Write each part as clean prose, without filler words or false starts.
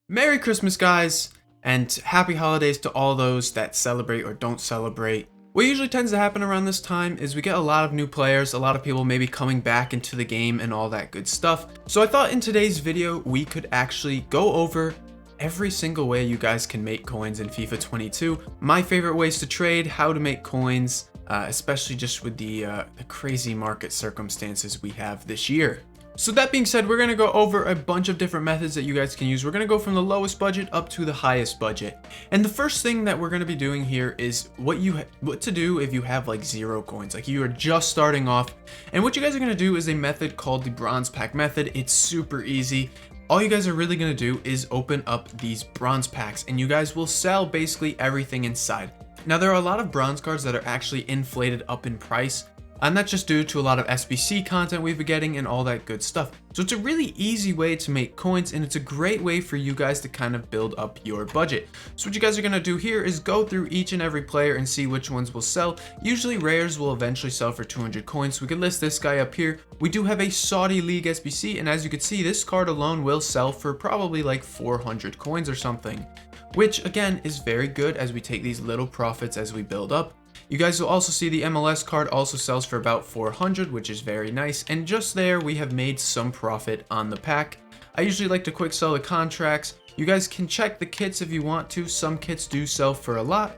Merry Christmas, guys, and happy holidays to all those that celebrate or don't celebrate. What usually tends to happen around this time is we get a lot of new players, a lot of people maybe coming back into the game and all that good stuff. So I thought in today's video we could actually go over every single way you guys can make coins in FIFA 22, my favorite ways to trade, how to make coins, especially just with the crazy market circumstances we have this year. So that being said, we're going to go over a bunch of different methods that you guys can use. We're going to go from the lowest budget up to the highest budget. And the first thing that we're going to be doing here is what to do if you have like 0 coins, like you are just starting off. And what you guys are going to do is a method called the bronze pack method. It's super easy. All you guys are really going to do is open up these bronze packs and you guys will sell basically everything inside. Now there are a lot of bronze cards that are actually inflated up in price. And that's just due to a lot of SBC content we've been getting and all that good stuff. So it's a really easy way to make coins and it's a great way for you guys to kind of build up your budget. So what you guys are going to do here is go through each and every player and see which ones will sell. Usually rares will eventually sell for 200 coins. So we can list this guy up here. We do have a Saudi League SBC, and as you can see, this card alone will sell for probably like 400 coins or something, which again is very good as we take these little profits as we build up. You guys will also see the MLS card also sells for about 400, which is very nice. And just there, we have made some profit on the pack. I usually like to quick sell the contracts. You guys can check the kits if you want to. Some kits do sell for a lot.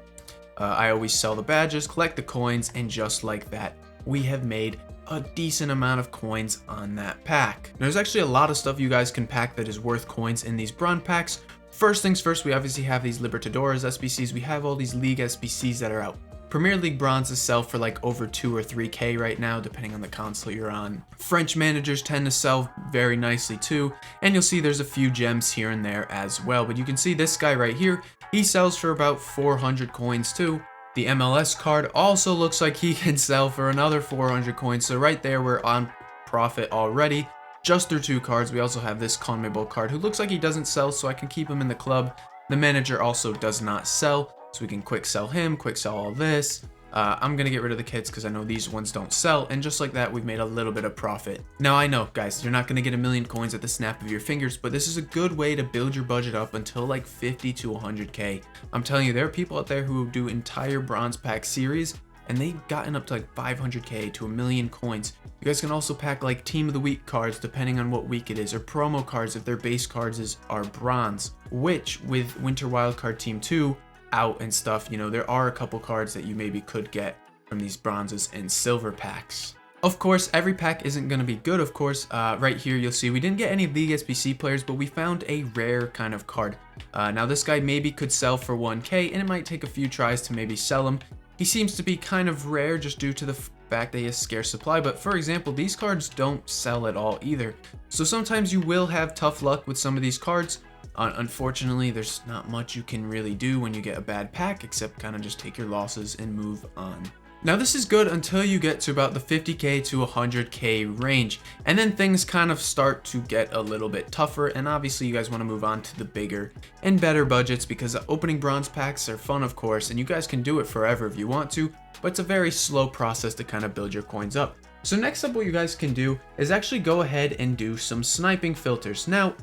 I always sell the badges, collect the coins, and just like that, we have made a decent amount of coins on that pack. There's actually a lot of stuff you guys can pack that is worth coins in these bronze packs. First things first, we obviously have these Libertadores SBCs. We have all these league SBCs that are out. Premier League bronzes sell for like over 2 or 3k right now, depending on the console you're on. French managers tend to sell very nicely too, and you'll see there's a few gems here and there as well. But you can see this guy right here, he sells for about 400 coins too. The MLS card also looks like he can sell for another 400 coins, so right there we're on profit already. Just through 2 cards. We also have this CONMEBOL card who looks like he doesn't sell, so I can keep him in the club. The manager also does not sell, so we can quick sell him, quick sell all this. I'm gonna get rid of the kits because I know these ones don't sell, and just like that, we've made a little bit of profit. Now I know, guys, you're not gonna get 1,000,000 coins at the snap of your fingers, but this is a good way to build your budget up until like 50 to 100k. I'm telling you, there are people out there who do entire bronze pack series, and they've gotten up to like 500k to 1,000,000 coins. You guys can also pack like team of the week cards depending on what week it is, or promo cards if their base cards are bronze, which with Winter Wildcard Team 2 out and stuff, you know, there are a couple cards that you maybe could get from these bronzes and silver packs. Of course, every pack isn't going to be good, of course. Right here you'll see we didn't get any League SBC players, but we found a rare kind of card. Now this guy maybe could sell for 1k, and it might take a few tries to maybe sell him. He seems to be kind of rare just due to the fact that he has scarce supply, but for example, these cards don't sell at all either. So sometimes you will have tough luck with some of these cards. Unfortunately, there's not much you can really do when you get a bad pack except kind of just take your losses and move on. Now this is good until you get to about the 50k to 100k range, and then things kind of start to get a little bit tougher, and obviously you guys want to move on to the bigger and better budgets because opening bronze packs are fun, of course, and you guys can do it forever if you want to, but it's a very slow process to kind of build your coins up. So next up, what you guys can do is actually go ahead and do some sniping filters. Now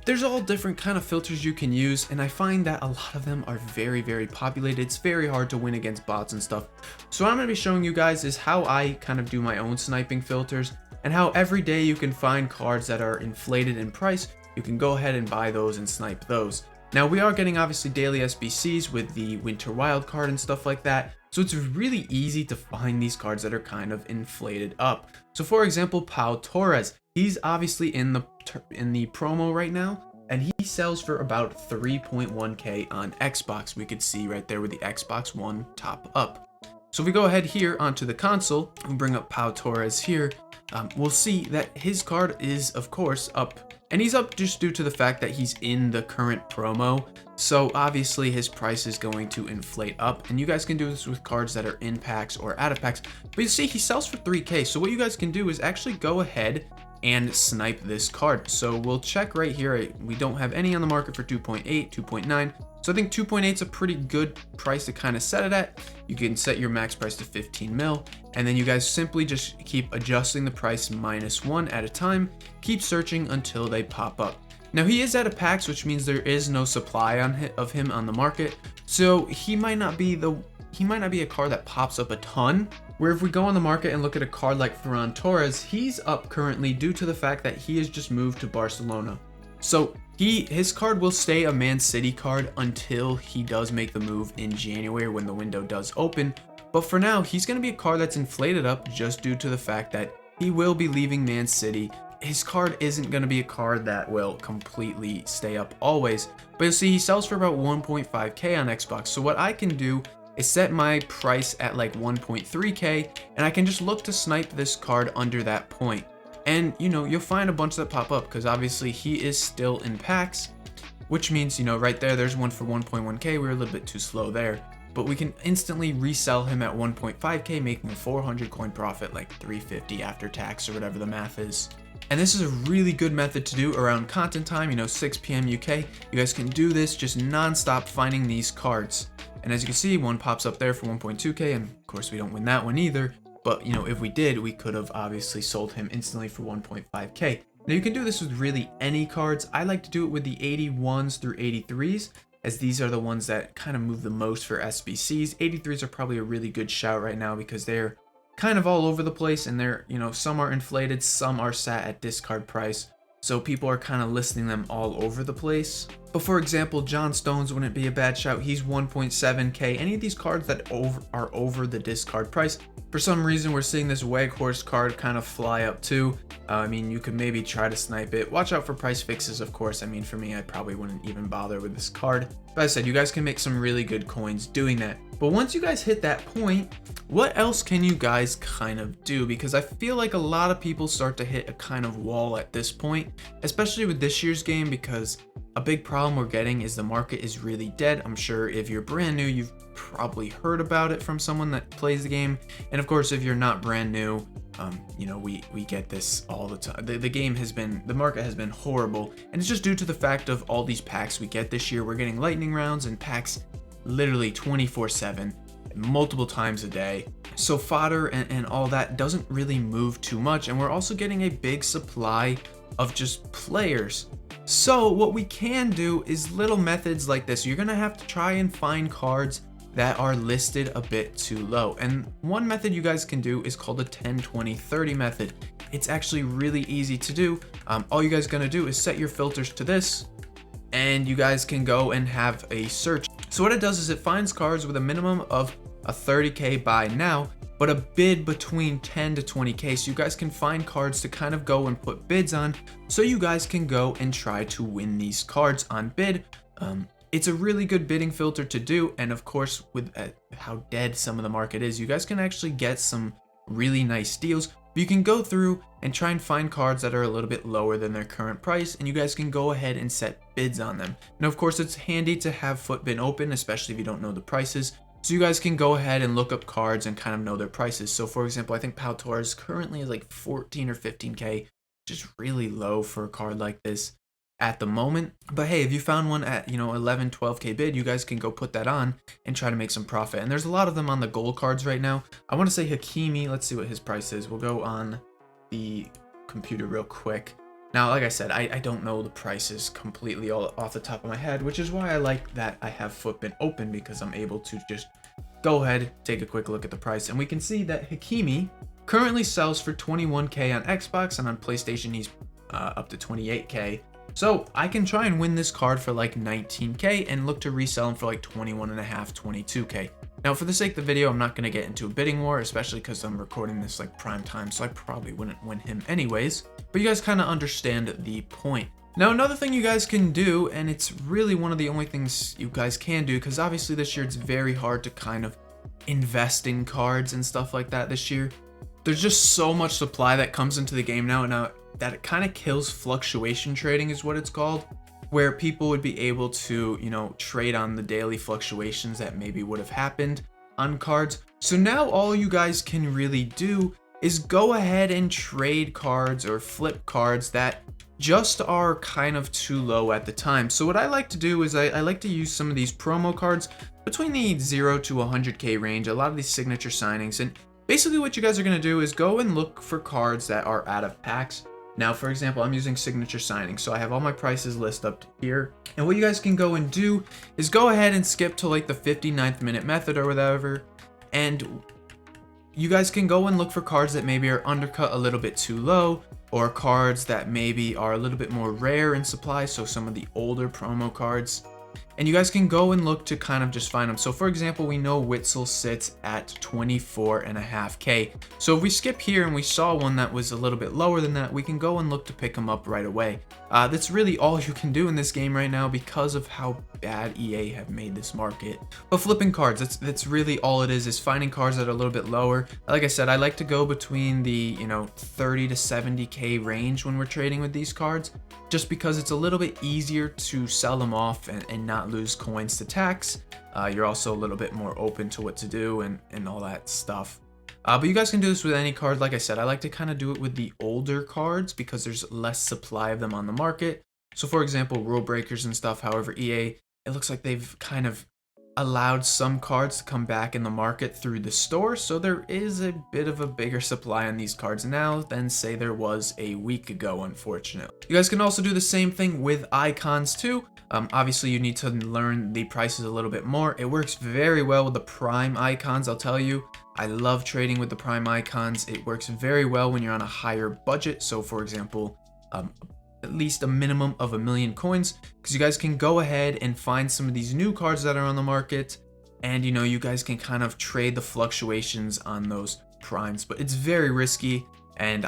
there's all different kind of filters you can use, and I find that a lot of them are very populated. It's very hard to win against bots and stuff. So what I'm going to be showing you guys is how I kind of do my own sniping filters, and how every day you can find cards that are inflated in price. You can go ahead and buy those and snipe those. Now we are getting obviously daily SBCs with the Winter Wild card and stuff like that, so it's really easy to find these cards that are kind of inflated up. So for example, Pau Torres, he's obviously in the promo right now, and he sells for about 3.1k on Xbox. We could see right there with the Xbox One top up. So if we go ahead here onto the console and bring up Pau Torres here, we'll see that his card is of course up, and he's up just due to the fact that he's in the current promo. So obviously his price is going to inflate up, and you guys can do this with cards that are in packs or out of packs. But you see he sells for 3k. So what you guys can do is actually go ahead and snipe this card. So we'll check right here. We don't have any on the market for 2.8, 2.9. So I think 2.8 is a pretty good price to kind of set it at. You can set your max price to 15 mil, and then you guys simply just keep adjusting the price -1 at a time. Keep searching until they pop up. Now he is out of packs, which means there is no supply of him on the market. So he might not be a card that pops up a ton. Where if we go on the market and look at a card like Ferran Torres, he's up currently due to the fact that he has just moved to Barcelona. So his card will stay a Man City card until he does make the move in January when the window does open. But for now, he's going to be a card that's inflated up just due to the fact that he will be leaving Man City. His card isn't going to be a card that will completely stay up always. But you'll see he sells for about 1.5k on Xbox. So what I can do is set my price at like 1.3k, and I can just look to snipe this card under that point. And you'll find a bunch that pop up because obviously he is still in packs, which means right there's one for 1.1k. We were a little bit too slow there, but we can instantly resell him at 1.5k, making a 400 coin profit, like 350 after tax or whatever the math is. And this is a really good method to do around content time, 6 p.m. UK. You guys can do this just non-stop finding these cards. And as you can see, one pops up there for 1.2k, and of course we don't win that one either. But if we did, we could have obviously sold him instantly for 1.5k. Now you can do this with really any cards. I like to do it with the 81s through 83s, as these are the ones that kind of move the most for SBCs. 83s are probably a really good shout right now because they're kind of all over the place, and they're, some are inflated, some are sat at discard price. So people are kind of listing them all over the place. But for example, John Stones wouldn't be a bad shout. He's 1.7k. Any of these cards that are over the discard price. For some reason, we're seeing this Weghorst card kind of fly up too. I mean, you could maybe try to snipe it. Watch out for price fixes, of course. I mean, for me, I probably wouldn't even bother with this card. But as I said, you guys can make some really good coins doing that. But once you guys hit that point, what else can you guys kind of do? Because I feel like a lot of people start to hit a kind of wall at this point, especially with this year's game, because a big problem we're getting is the market is really dead. I'm sure if you're brand new, you've probably heard about it from someone that plays the game. And of course, if you're not brand new, we get this all the time. The market has been horrible, and it's just due to the fact of all these packs we get this year. We're getting lightning rounds and packs literally 24/7, multiple times a day. So fodder and all that doesn't really move too much, and we're also getting a big supply of just players. So what we can do is little methods like this. You're gonna have to try and find cards that are listed a bit too low. And one method you guys can do is called the 10, 20, 30 method. It's actually really easy to do. All you guys gonna do is set your filters to this, and you guys can go and have a search. So what it does is it finds cards with a minimum of a 30k buy now, but a bid between 10 to 20k. So you guys can find cards to kind of go and put bids on, so you guys can go and try to win these cards on bid. It's a really good bidding filter to do, and of course, with how dead some of the market is, you guys can actually get some really nice deals. You can go through and try and find cards that are a little bit lower than their current price, and you guys can go ahead and set bids on them. Now, of course, it's handy to have Footbin open, especially if you don't know the prices. So you guys can go ahead and look up cards and kind of know their prices. So for example, I think Pau Torres currently is like 14 or 15k, which is really low for a card like this at the moment. But hey, if you found one at 11, 12k bid, you guys can go put that on and try to make some profit. And there's a lot of them on the gold cards right now. I want to say Hakimi, let's see what his price is. We'll go on the computer real quick. Now, like I said, I don't know the prices completely all off the top of my head, which is why I like that I have Footbin open, because I'm able to just go ahead, take a quick look at the price, and we can see that Hakimi currently sells for 21k on Xbox, and on PlayStation he's up to 28k. So I can try and win this card for like 19k and look to resell him for like 21.5, 22k. Now, for the sake of the video, I'm not going to get into a bidding war, especially because I'm recording this like prime time, so I probably wouldn't win him anyways. But you guys kind of understand the point. Now, another thing you guys can do, and it's really one of the only things you guys can do, because obviously this year it's very hard to kind of invest in cards and stuff like that this year. There's just so much supply that comes into the game now that it kind of kills fluctuation trading is what it's called, where people would be able to, trade on the daily fluctuations that maybe would have happened on cards. So now all you guys can really do is go ahead and trade cards or flip cards that just are kind of too low at the time. So what I like to do is I like to use some of these promo cards between the 0 to 100k range, a lot of these signature signings. And basically what you guys are going to do is go and look for cards that are out of packs. Now, for example, I'm using signature signing, so I have all my prices listed up here. And what you guys can go and do is go ahead and skip to like the 59th minute method or whatever, and you guys can go and look for cards that maybe are undercut a little bit too low, or cards that maybe are a little bit more rare in supply, so some of the older promo cards. And you guys can go and look to kind of just find them. So for example, we know Witzel sits at 24.5K. So if we skip here and we saw one that was a little bit lower than that, we can go and look to pick them up right away. That's really all you can do in this game right now because of how bad EA have made this market. But flipping cards, that's really all it is finding cards that are a little bit lower. Like I said, I like to go between the 30 to 70K range when we're trading with these cards, just because it's a little bit easier to sell them off and not lose coins to tax. You're also a little bit more open to what to do and all that stuff. But you guys can do this with any card. Like I said, I like to kind of do it with the older cards because there's less supply of them on the market. So for example, rule breakers and stuff. However, EA, it looks like they've kind of allowed some cards to come back in the market through the store, so there is a bit of a bigger supply on these cards now than say there was a week ago, unfortunately. You guys can also do the same thing with icons too. Obviously you need to learn the prices a little bit more. It works very well with the prime icons, I'll tell you. I love trading with the prime icons. It works very well when you're on a higher budget. So for example, at least a minimum of 1,000,000 coins, because you guys can go ahead and find some of these new cards that are on the market, and you guys can kind of trade the fluctuations on those primes. But it's very risky, and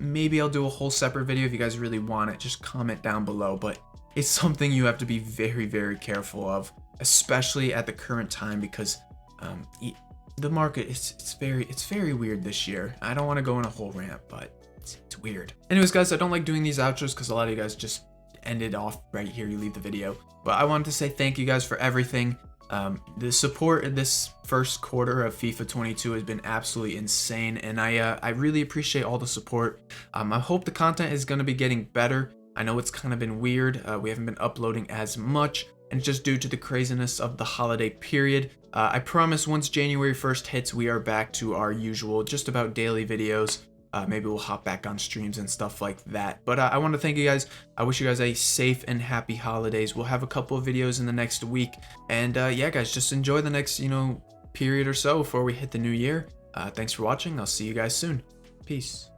maybe I'll do a whole separate video if you guys really want it. Just comment down below, but it's something you have to be very, very careful of, especially at the current time, because the market it's very weird this year. I don't want to go on a whole rant, but it's weird. Anyways, guys, I don't like doing these outros because a lot of you guys just end it off right here. You leave the video. But I wanted to say thank you guys for everything. The support in this first quarter of FIFA 22 has been absolutely insane, and I really appreciate all the support. I hope the content is going to be getting better. I know it's kind of been weird. We haven't been uploading as much, and it's just due to the craziness of the holiday period. I promise once January 1st hits, we are back to our usual just about daily videos. Maybe we'll hop back on streams and stuff like that. But I want to thank you guys. I wish you guys a safe and happy holidays. We'll have a couple of videos in the next week. And yeah, guys, just enjoy the next, period or so before we hit the new year. Thanks for watching. I'll see you guys soon. Peace.